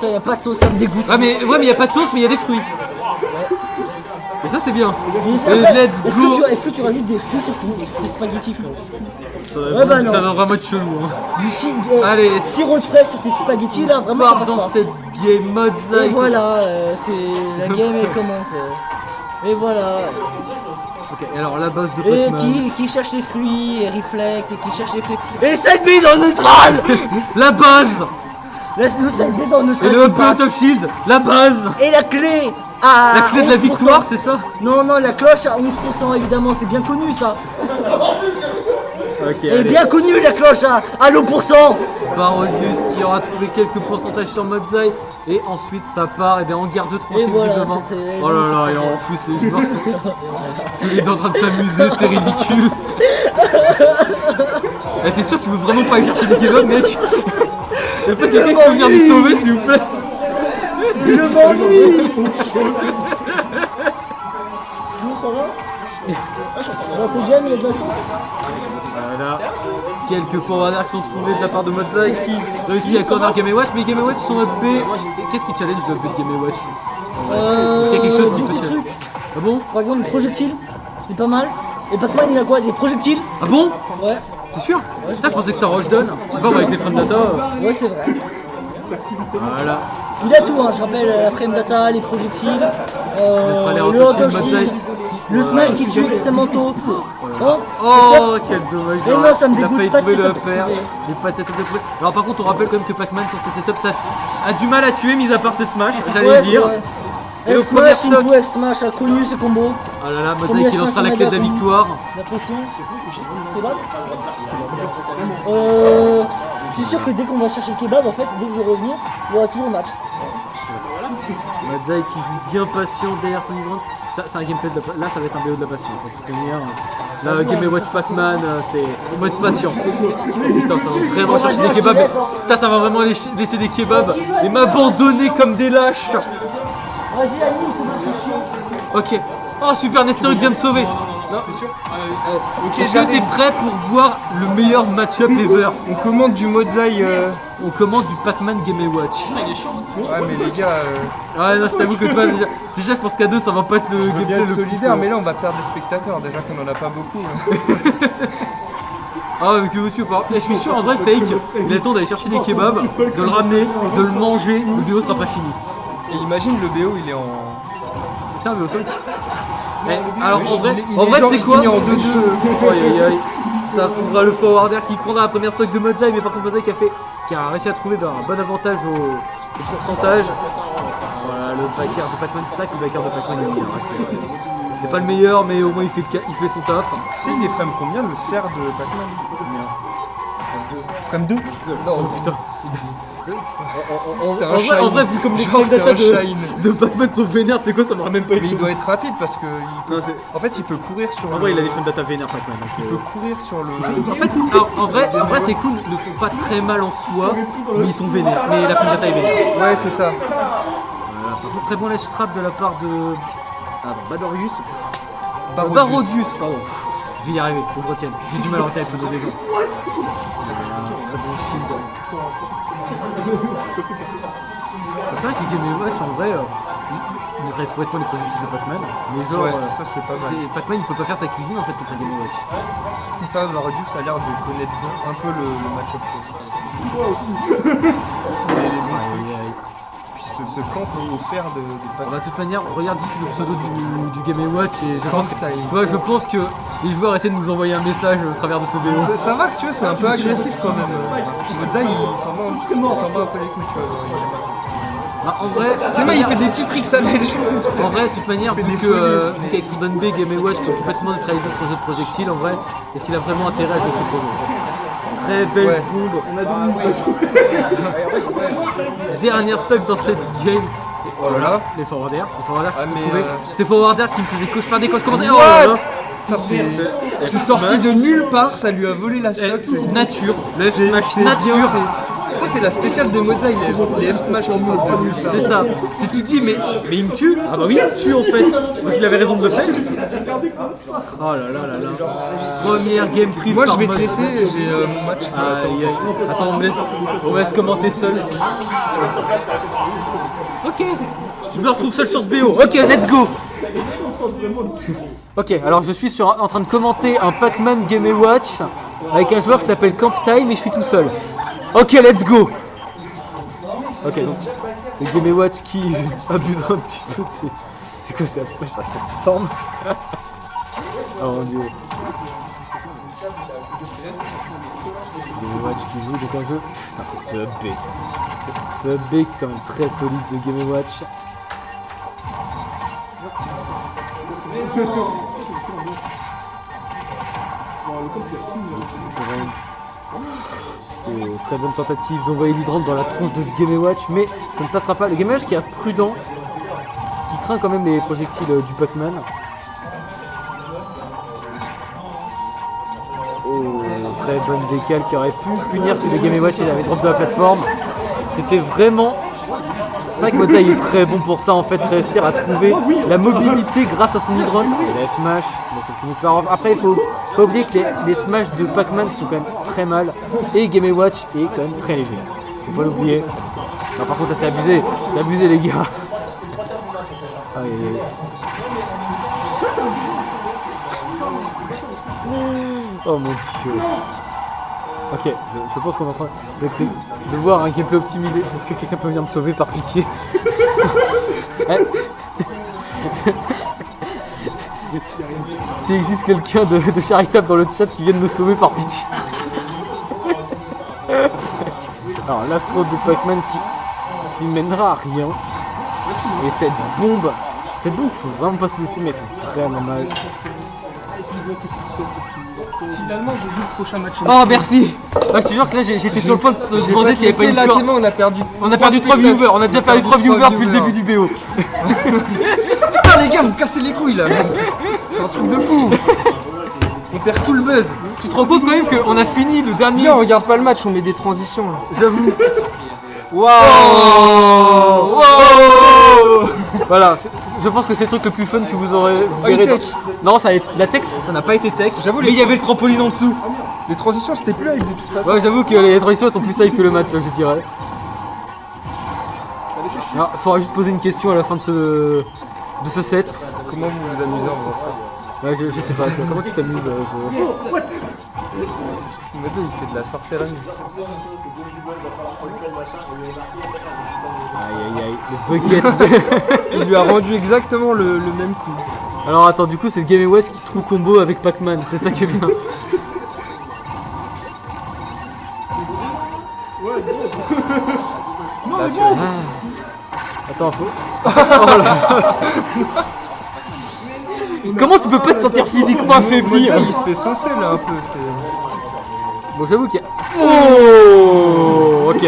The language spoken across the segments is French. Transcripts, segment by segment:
Putain, y a pas de sauce, ça me dégoûte. Ouais, mais y a pas de sauce, mais il y a des fruits. Et ça, c'est bien. Mais Et après, let's go. est-ce que tu rajoutes des fruits sur tes spaghettis, frérot? Ça bah non. va vraiment être chelou. Hein. Allez, sirop de fraise sur tes spaghettis, là, vraiment, ça passe dans pas. cette game Mozaï. Et voilà, la game, elle commence. Et voilà. Ok, alors la base de Et Pac-Man. qui cherche les fruits, et reflect, et qui cherche les fruits. Et le side B dans le neutral. La base. Le side B dans le neutral. Et le point of shield. La base. Et la clé à La clé de la 11%. victoire, c'est ça? Non, la cloche à 11%, évidemment, c'est bien connu ça. Ok, Et bien connu la cloche à l'eau%. Barodius qui aura trouvé quelques pourcentages sur Mozaï. Et ensuite ça part et bien en garde de tranchée voilà, visiblement. Oh là là, et en plus les joueurs sont. Il est en train de s'amuser, c'est ridicule. Eh, t'es sûr que tu veux vraiment pas aller chercher des kebabs, mec? Y'a pas quelqu'un qui peut venir nous sauver s'il vous plaît? Je m'ennuie. Dans tes games, il y a de la sauce. Voilà. Quelques forwarders qui sont trouvés de la part de Mozaï qui réussit à corner Game & Watch, mais Game & Watch sont up B. Qu'est-ce qui challenge le up B de Game & Watch? Est-ce qu'il y a quelque chose qui beaucoup peut de challenge? trucs. Ah bon? Par exemple, des projectiles, c'est pas mal. Et Pac-Man, il a quoi? Des projectiles? Ah bon? Ouais. T'es sûr? Putain, je pensais que c'était un rush down. Je sais pas, moi, avec les frame data. Ouais, c'est vrai. Voilà. Il a tout, hein, je rappelle, la frame data, les projectiles, le hot dog shield, le smash qui tue extrêmement tôt. Oh, quel dommage. Mais non, ça me Il a dégoûte failli pas de trouver le setup upper. trouvé. Mais pas de setup de trouver. Alors par contre, on rappelle quand même que Pac-Man sur ses setups, ça a du mal à tuer, mis à part ses smash, j'allais Ouais, le dire. Et Et au F-Smash, premier stock. into F-Smash a connu ce combo. Oh là là, Premier Mozaï qui lancera la smash clé de la en mega victoire. La pression. Kebab je suis sûr que dès qu'on va chercher le kebab, en fait, dès que je vais revenir, il y aura toujours le match. Mozaï qui joue bien patient derrière son hydrant. Ça, c'est un gameplay de la... Là, ça va être un BO de la patience. De toute manière, là, Game & Watch Pac-Man, c'est... Faut être patient. Putain, ça va vraiment chercher des kebabs. Putain, ça va vraiment laisser des kebabs et m'abandonner comme des lâches. Vas-y, anime, c'est dans ce chien. Ok. Oh, super, Nestor, il vient me sauver. Non. Est-ce que t'es prêt pour voir le meilleur match-up ever? On commande du Mozaï. On commande du Pac-Man Game & Watch. Ouais, mais les gars, Ouais, non, je t'avoue que toi, déjà, je pense qu'à deux, ça va pas être le on gameplay vient le être plus... solidaire, mais là on va perdre des spectateurs. Déjà qu'on en a pas beaucoup. Ah, mais que veux-tu? Je suis sûr, en vrai, Fake, il a le temps d'aller chercher des kebabs, de le ramener, de le manger, le BO sera pas fini. Et imagine le BO, il est en. C'est un BO 5. Alors, en vrai, genre, c'est il quoi? finit en 2-2. Aïe, aïe, aïe. Ça trouvera le forwarder qui prendra la première stock de Mozaï, mais par contre, Mozaï qui a réussi à trouver un bon avantage au pourcentage. Voilà, le backer de Pac-Man, c'est ça que le backer de Pac-Man il est bien. C'est pas le meilleur, mais au moins il fait son taf. Tu sais, il est frame combien le fer de Pac-Man? Frame 2? Oh putain. C'est un En vrai, vu comme les Genre, frames c'est data un shine. de Pac-Man sont vénères, tu sais quoi, ça m'aurait même pas Mais été. il doit être rapide parce que. En fait, il peut courir sur. En vrai, il a des frames data vénères, Pac-Man. donc, Il peut courir sur le. En fait, alors, en vrai c'est cool, ils ne font pas très mal en soi, mais ils sont vénères. Mais la frame data est vénère. Ouais, c'est ça. Voilà, par contre, très bon ledge trap de la part de. Badorius. Barodius. Barodius, pardon. Je vais y arriver, faut que je retienne. J'ai du mal à retenir avec le nom des gens. Très bon shield. C'est vrai que Game & Watch en vrai, il neutralise complètement les projectiles de Pac-Man. Mais genre, Ouais, ça c'est pas mal. Pac-Man il peut pas faire sa cuisine en fait contre Game & Watch. Et ça, Barodius a l'air de connaître bien un peu le match-up. Aïe, aïe. Puis ce camp au fer de Pac-Man. De toute manière, regarde juste le pseudo du Game & Watch et je pense que, Time. tu vois, je pense que les joueurs essaient de nous envoyer un message au travers de ce BO. Ça va que tu vois, c'est un peu agressif quand même. Mozaï, il s'en bat un peu les couilles, tu vois. Bah, en vrai, Tellement il fait des petits tricks à neige. En vrai, de toute manière, fait vu des folies aussi. qu'avec son down B, Game & Watch peut complètement neutraliser son jeu de projectile, en vrai, est-ce qu'il a vraiment intérêt à jouer ce projet? Très belle Ouais. bombe. On a dernière stock dans cette game. Oh là là. Les forwarders qui sont mais, trouvés. Ces forwarders qui me faisaient cauchemarder quand je commençais. Oh What? là là. Putain, c'est sorti de nulle part, ça lui a volé la stock. Nature, le C'est smash bien nature. fait. Ça, c'est la spéciale de Mozart, les F-Smash qui sortent de nulle part. C'est ça. Si tu dis, mais il me tue, ah bah oui, il me tue en fait. Donc il avait raison de le faire. Oh là là là là. Première game prise. Moi, par je vais te mode. laisser, j'ai mon match. Aïe, aïe. Attends, on me laisse commenter seul. Ok, je me retrouve seul sur ce BO. Ok, let's go. Ok, alors je suis en train de commenter un Pac-Man Game & Watch avec un joueur qui s'appelle Camp Time et je suis tout seul. Ok, let's go. Ok, donc le Game & Watch qui abuse un petit peu de ses... C'est quoi, c'est la plateforme. Oh mon dieu. Game & Watch qui joue donc un jeu... Putain, c'est ce hub B. C'est ce hub B qui est quand même très solide de Game & Watch. Très bonne tentative d'envoyer l'hydrant dans la tronche de ce Game & Watch, mais ça ne passera pas. Le Game & Watch qui reste prudent, qui craint quand même les projectiles du Pac-Man. Oh, très bonne décale qui aurait pu punir si le Game & Watch avait drop de la plateforme. C'était vraiment... C'est vrai que Mozart est très bon pour ça en fait, réussir à trouver la mobilité grâce à son hydrant. Et la smash, après il faut pas oublier que les smash de Pac-Man sont quand même très mal et Game & Watch est quand même très léger. Faut pas l'oublier. Non, par contre ça c'est abusé les gars. Aïe, aïe, aïe. Oh mon dieu. Ok, je pense qu'on est en train de voir un gameplay optimisé. Est-ce que quelqu'un peut venir me sauver par pitié? S'il existe quelqu'un de charitable dans le chat qui vienne me sauver par pitié. Alors l'astro de Pac-Man qui mènera à rien. Et cette bombe qu'il faut vraiment pas sous-estimer, elle fait vraiment mal. Finalement, je joue le prochain match. Oh merci. Ah, je te jure que là j'étais sur le point de te demander s'il n'y avait pas une tellement on a perdu. On a perdu 3 viewers, on a déjà perdu 3 viewers depuis le début du BO. Putain les gars, vous cassez les couilles là. C'est un truc de fou. On perd tout le buzz. Tu te rends compte quand même qu'on a fini le dernier. Viens, on regarde pas le match, on met des transitions là. J'avoue. Waouh. Voilà, je pense que c'est le truc le plus fun que vous aurez. Vous verrez tech. Non, la tech, ça n'a pas été tech. J'avoue, mais il y avait le trampoline en dessous. Les transitions c'était plus live de toute façon. Ouais, j'avoue que les transitions elles sont plus safe que le match, je dirais. Alors, faudra juste poser une question à la fin de ce set. Comment vous vous amusez en faisant ça? Ouais, je sais pas, comment tu t'amuses Mozart il fait de la sorcellerie. Aïe aïe aïe, le bucket. Il lui a rendu exactement le même coup. Alors attends, du coup c'est le Game & Watch qui trou combo avec Pac-Man, c'est ça qui est bien. Attends, faut... Oh là. Comment tu peux pas te sentir physiquement affaibli? Mozart il se fait saucer là un peu. Bon j'avoue qu'il y a... Oh ok.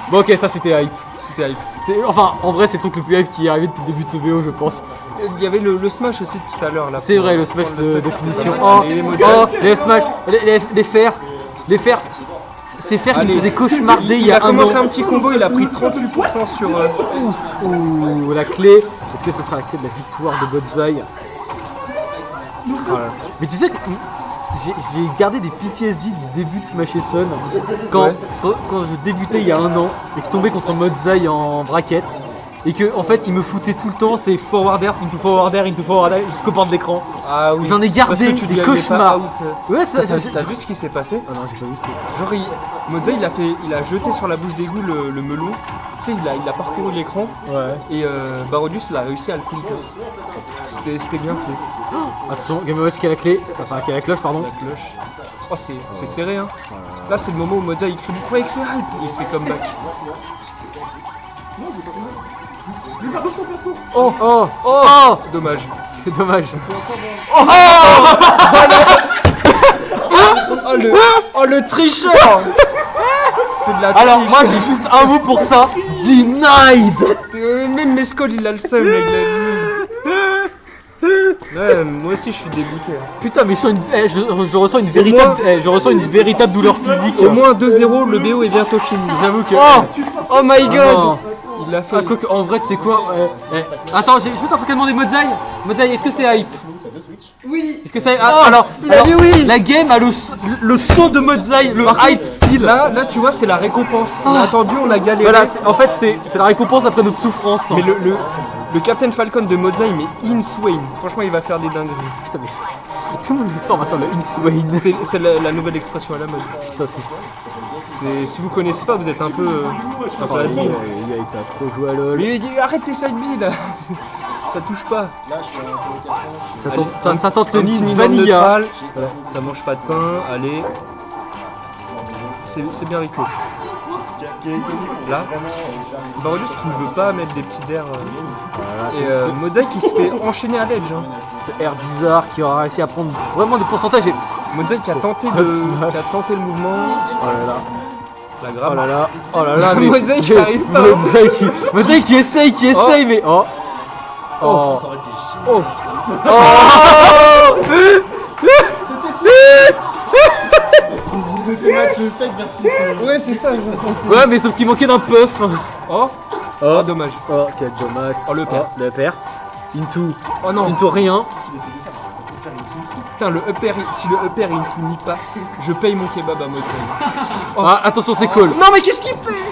Bon ok, ça c'était hype. C'était hype. Enfin, en vrai c'est le truc le plus hype qui est arrivé depuis le début de ce BO je pense. Il y avait le smash aussi tout à l'heure là. C'est vrai, le smash de définition. Les smash, les fers, ces fers qui me faisaient cauchemarder il y a un an. Il a commencé un petit combo, il a pris 38% sur... Ouh, la clé. Est-ce que ce sera la clé de la victoire de Bodzai? Voilà. Mais tu sais que j'ai gardé des PTSD du début de Smash Son quand je débutais il y a un an et que je tombais contre Modzai en bracket et que en fait il me foutait tout le temps c'est forward air into forward air into forward air jusqu'au bord de l'écran. Ah oui. J'en ai gardé des cauchemars. Ouais, ça, T'as vu ce qui s'est passé? Ah non, j'ai pas vu c'était. Genre Mozart il a jeté sur la bouche d'égout le melon. Tu sais, il a parcouru l'écran. Ouais. Et Barodius il a réussi à le pinker. C'était bien fait. Attention, Game & Watch qui a la clé, enfin qui a la cloche pardon. La cloche. Oh c'est serré hein. Là c'est le moment où Mozart il crie vous croyez que c'est hype? Il se fait comeback. Oh, Dommage. c'est dommage. Oh le tricheur. C'est de la triche. Alors moi j'ai juste un mot pour ça. Denied. Même Mescol il a le seum là, il a dit. Ouais, moi aussi je suis dégoûté. Putain, mais je ressens une véritable, je ressens une véritable douleur physique. Au moins 2-0, le BO est bientôt fini. J'avoue que. Oh my god! non. Il l'a fait. Ah, quoi que, en vrai, tu sais quoi attends, j'ai juste un truc à demander, Modzai. Modzai, est-ce que c'est hype? Oui! Est-ce que c'est il a dit oui. La game a le saut de Modzai, le hype style. Là, tu vois, c'est la récompense. On a attendu, on a galéré. Voilà, en fait, c'est la récompense après notre souffrance. Mais le Captain Falcon de Modzai, mais insane. Franchement, il va faire des dingueries. Putain, mais tout le monde le sort maintenant, le insane. C'est la nouvelle expression à la mode. Putain, c'est. Si vous connaissez pas, vous êtes un peu has-been. Il a trop joué à LoL. Mais il dit arrête tes side B là. Ça touche pas. Ça tente le Petit nid mignon vanilla. neutral. Voilà. Ça mange pas de pain. Allez. C'est bien Rico. Là, Barolus qui ne veut pas mettre des petits airs. Et Modzai qui se fait enchaîner à l'edge. Hein. Ce air bizarre qui aura réussi à prendre vraiment des pourcentages. Modzai qui a tenté le mouvement. Oh là là. La grave. Oh là là, mais. Modzai qui arrive pas. Modzai qui essaye, mais. Oh. Ouais, c'est ça. Ouais, mais sauf qu'il manquait d'un puff. Oh, dommage. Oh, quel dommage. Oh, le père. Le père. Into. Oh non. Into rien. Putain, si le upper into n'y passe, je paye mon kebab à Modzai. Ah, attention, c'est call. Non, mais qu'est-ce qu'il fait?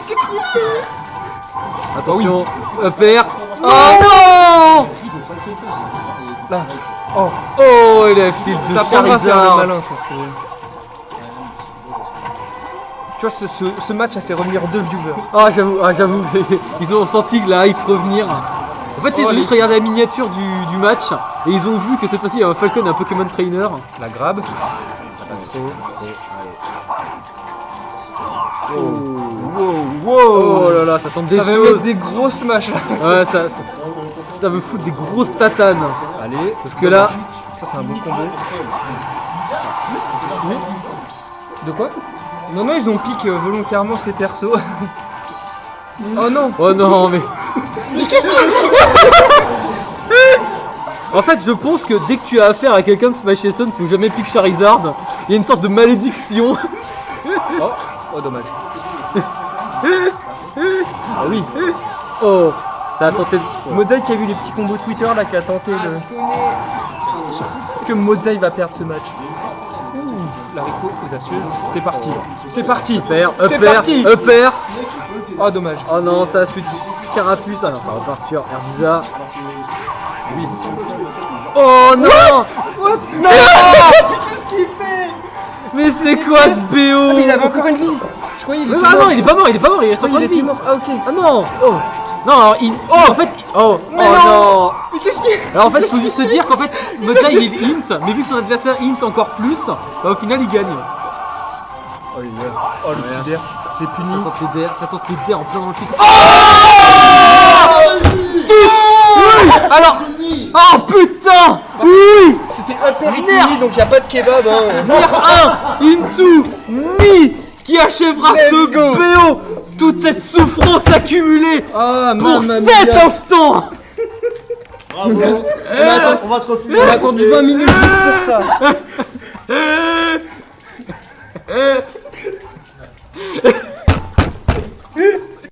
Attention, upper. Oh non! Là. Oh. Oh, il a fait Ça de t'apprendra à faire le Charizard. malin, ça c'est. Tu vois, ce match a fait revenir 2 viewers. Ah, j'avoue, ils ont senti que la hype revenir. En fait, ils ont juste regardé la miniature du match et ils ont vu que cette fois-ci, il y a un Falcon et un Pokémon Trainer. La grab. Wow. Oh là là, ça tente des Ça va choses. mettre des grosses matchs là. Ouais, ça veut foutre des grosses tatanes. Allez, Parce que là, ça c'est un bon combo. De quoi? Non, ils ont piqué volontairement ces persos. Oh non. oh non, mais. En fait, je pense que dès que tu as affaire à quelqu'un de Smash Sun, faut jamais pique Charizard. Il y a une sorte de malédiction. Oh, dommage. Ah oui. Oh, ça a tenté. Modzai qui a vu les petits combos Twitter là, qui a tenté le. Est-ce que Modzai va perdre ce match? La Rico audacieuse. C'est parti. Upper. Oh, dommage. Oh non, ça a switch Carapuce. Ah non, ça repart sur Herbiza. Oui. Oh non. Non. Qu'est-ce qu'il fait? Mais c'est quoi ce BO? Mais il avait encore une vie. Je croyais il était Ah mort. non, il est pas mort, il reste encore Il une était vie. mort. Ah ok. Ah non. Oh. Non, alors, en fait, Mais non. Mais qu'est-ce qu'il. Alors en fait, il faut juste se dire qu'en fait, Modzai il est int, mais vu que son adversaire int encore plus, bah, au final il gagne. Oh, le petit der. C'est fini. Ça tente les ders en plein dans le truc. Alors, oh putain, oui. C'était upper et Merde. fini, donc il n'y a pas de kebab. Hein. Nier 1 into Mi qui achèvera Let's ce go. BO. Toute cette souffrance accumulée Ah, pour mamma cet mia. instant. Bravo. On va te refiler. On a attendu 20 minutes juste pour ça.